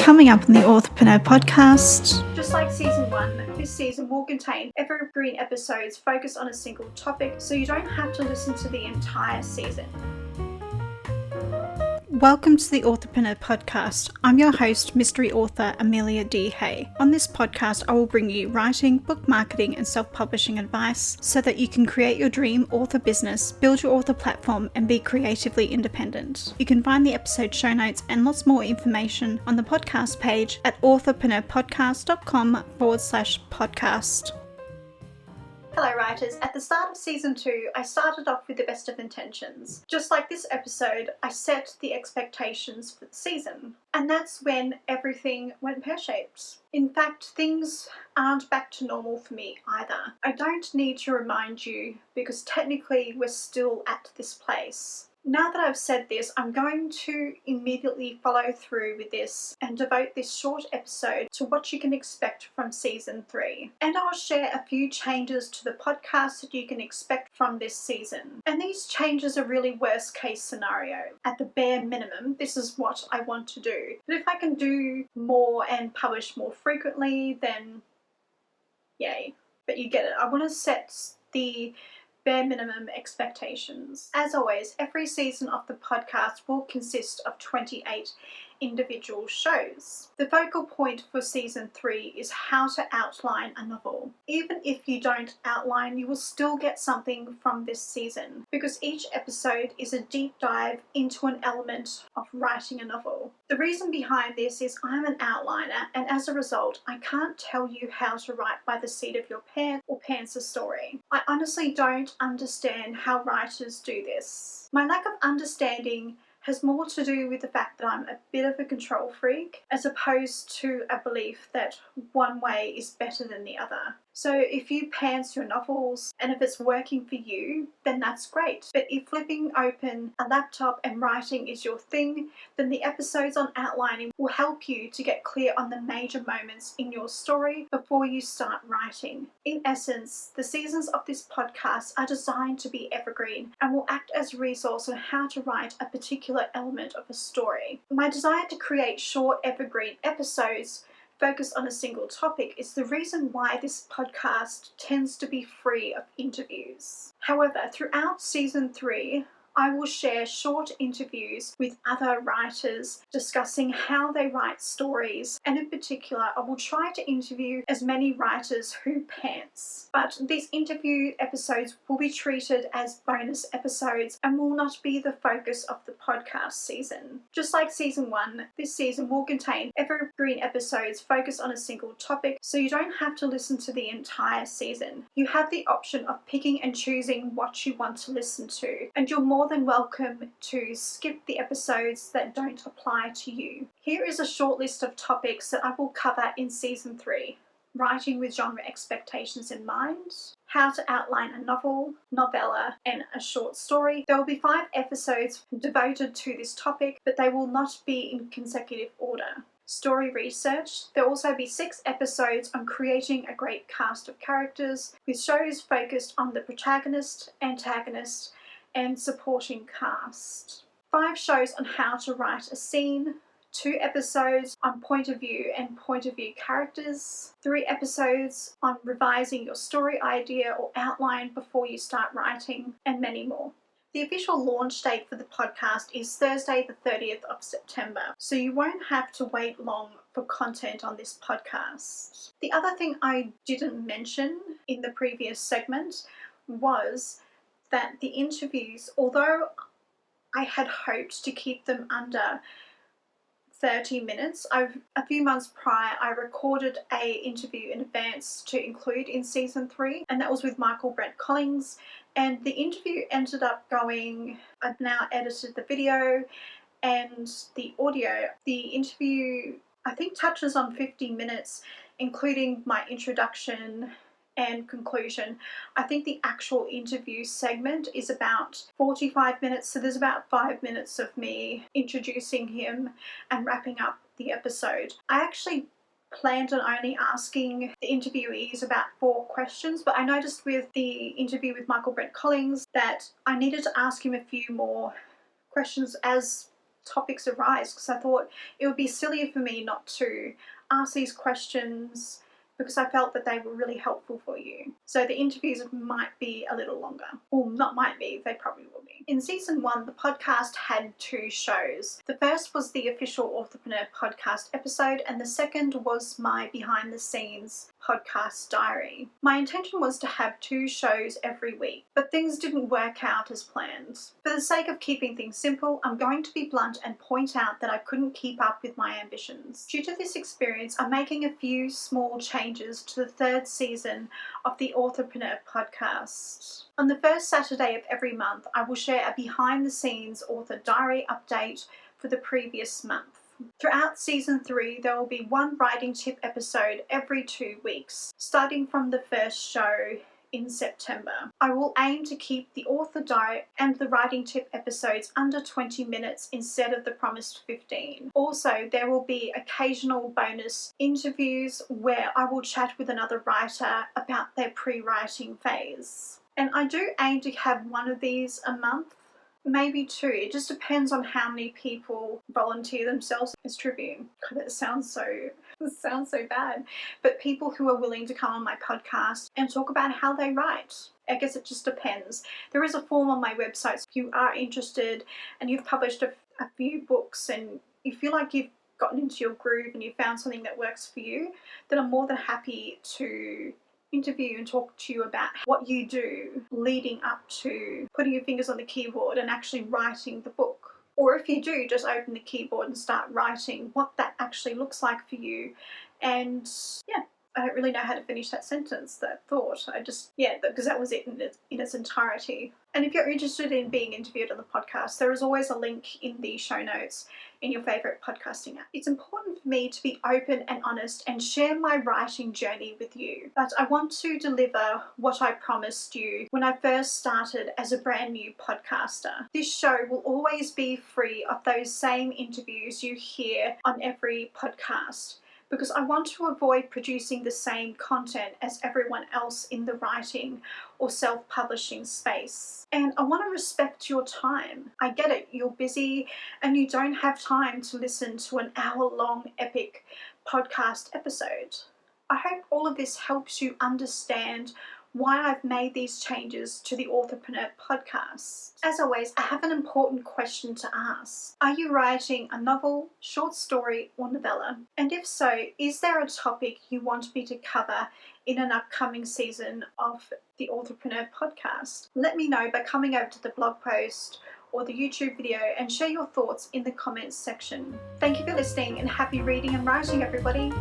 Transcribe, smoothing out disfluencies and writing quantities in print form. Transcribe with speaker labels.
Speaker 1: Coming up on the Authorpreneur Podcast.
Speaker 2: Just like season 1, this season will contain evergreen episodes focused on a single topic, so you don't have to listen to the entire season.
Speaker 1: Welcome to the Authorpreneur Podcast. I'm your host, mystery author Amelia D. Hay. On this podcast, I will bring you writing, book marketing, and self-publishing advice so that you can create your dream author business, build your author platform, and be creatively independent. You can find the episode show notes and lots more information on the podcast page at authorpreneurpodcast.com/podcast.
Speaker 2: Hello writers, at the start of season 2, I started off with the best of intentions. Just like this episode, I set the expectations for the season. And that's when everything went pear-shaped. In fact, things aren't back to normal for me either. I don't need to remind you because technically we're still at this place. Now that I've said this, I'm going to immediately follow through with this and devote this short episode to what you can expect from season 3. And I'll share a few changes to the podcast that you can expect from this season. And these changes are really worst case scenario. At the bare minimum, this is what I want to do. But if I can do more and publish more frequently, then yay. But you get it. I want to set the bare minimum expectations. As always, every season of the podcast will consist of 28 individual shows. The focal point for season 3 is how to outline a novel. Even if you don't outline, you will still get something from this season because each episode is a deep dive into an element of writing a novel. The reason behind this is I'm an outliner, and as a result, I can't tell you how to write by the seat of your pants or pants a story. I honestly don't understand how writers do this. My lack of understanding has more to do with the fact that I'm a bit of a control freak as opposed to a belief that one way is better than the other. So if you pants your novels and if it's working for you, then that's great. But if flipping open a laptop and writing is your thing, then the episodes on outlining will help you to get clear on the major moments in your story before you start writing. In essence, the seasons of this podcast are designed to be evergreen and will act as a resource on how to write a particular element of a story. My desire to create short evergreen episodes focused on a single topic is the reason why this podcast tends to be free of interviews. However, throughout season 3, I will share short interviews with other writers discussing how they write stories, and in particular, I will try to interview as many writers who pants. But these interview episodes will be treated as bonus episodes and will not be the focus of the podcast season. Just like season 1, this season will contain evergreen episodes focused on a single topic, so you don't have to listen to the entire season. You have the option of picking and choosing what you want to listen to, and you're more than welcome to skip the episodes that don't apply to you. Here is a short list of topics that I will cover in season 3. Writing with genre expectations in mind, how to outline a novel, novella, and a short story. There will be 5 episodes devoted to this topic, but they will not be in consecutive order. Story research. There will also be 6 episodes on creating a great cast of characters, with shows focused on the protagonist, antagonist, and supporting cast. 5 shows on how to write a scene, 2 episodes on point of view and point of view characters, 3 episodes on revising your story idea or outline before you start writing, and many more. The official launch date for the podcast is Thursday the 30th of September, so you won't have to wait long for content on this podcast. The other thing I didn't mention in the previous segment was that the interviews, although I had hoped to keep them under 30 minutes, a few months prior I recorded an interview in advance to include in season 3, and that was with Michael Brent Collins, and the interview ended up going, I've now edited the video and the audio. The interview I think touches on 50 minutes, including my introduction and conclusion. I think the actual interview segment is about 45 minutes, so there's about 5 minutes of me introducing him and wrapping up the episode. I actually planned on only asking the interviewees about 4 questions, but I noticed with the interview with Michael Brent Collins that I needed to ask him a few more questions as topics arise, because I thought it would be silly for me not to ask these questions, because I felt that they were really helpful for you. So the interviews might be a little longer. Well, not might be, they probably will be. In season 1, the podcast had 2 shows. The first was the official Authorpreneur Podcast episode, and the second was my behind the scenes podcast diary. My intention was to have 2 shows every week, but things didn't work out as planned. For the sake of keeping things simple, I'm going to be blunt and point out that I couldn't keep up with my ambitions. Due to this experience, I'm making a few small changes to the 3rd season of the Authorpreneur Podcast. On the first Saturday of every month, I will share a behind the scenes author diary update for the previous month. Throughout season 3, there will be 1 writing tip episode every 2 weeks, starting from the first show in September. I will aim to keep the author diary and the writing tip episodes under 20 minutes instead of the promised 15. Also, there will be occasional bonus interviews where I will chat with another writer about their pre-writing phase. And I do aim to have 1 of these a month, maybe 2. It just depends on how many people volunteer themselves as tribune. God, that sounds so bad. But people who are willing to come on my podcast and talk about how they write. I guess it just depends. There is a form on my website, so if you are interested and you've published a few books and you feel like you've gotten into your groove and you found something that works for you, then I'm more than happy to interview and talk to you about what you do leading up to putting your fingers on the keyboard and actually writing the book. Or if you do, just open the keyboard and start writing, what that actually looks like for you. And yeah, I don't really know how to finish that sentence, that thought. Because that was it in its entirety. And if you're interested in being interviewed on the podcast, there is always a link in the show notes in your favourite podcasting app. It's important for me to be open and honest and share my writing journey with you. But I want to deliver what I promised you when I first started as a brand new podcaster. This show will always be free of those same interviews you hear on every podcast, because I want to avoid producing the same content as everyone else in the writing or self-publishing space. And I want to respect your time. I get it, you're busy and you don't have time to listen to an hour-long epic podcast episode. I hope all of this helps you understand why I've made these changes to the Authorpreneur Podcast. As always, I have an important question to ask. Are you writing a novel, short story, or novella? And if so, is there a topic you want me to cover in an upcoming season of the Authorpreneur Podcast? Let me know by coming over to the blog post or the YouTube video and share your thoughts in the comments section. Thank you for listening and happy reading and writing, everybody.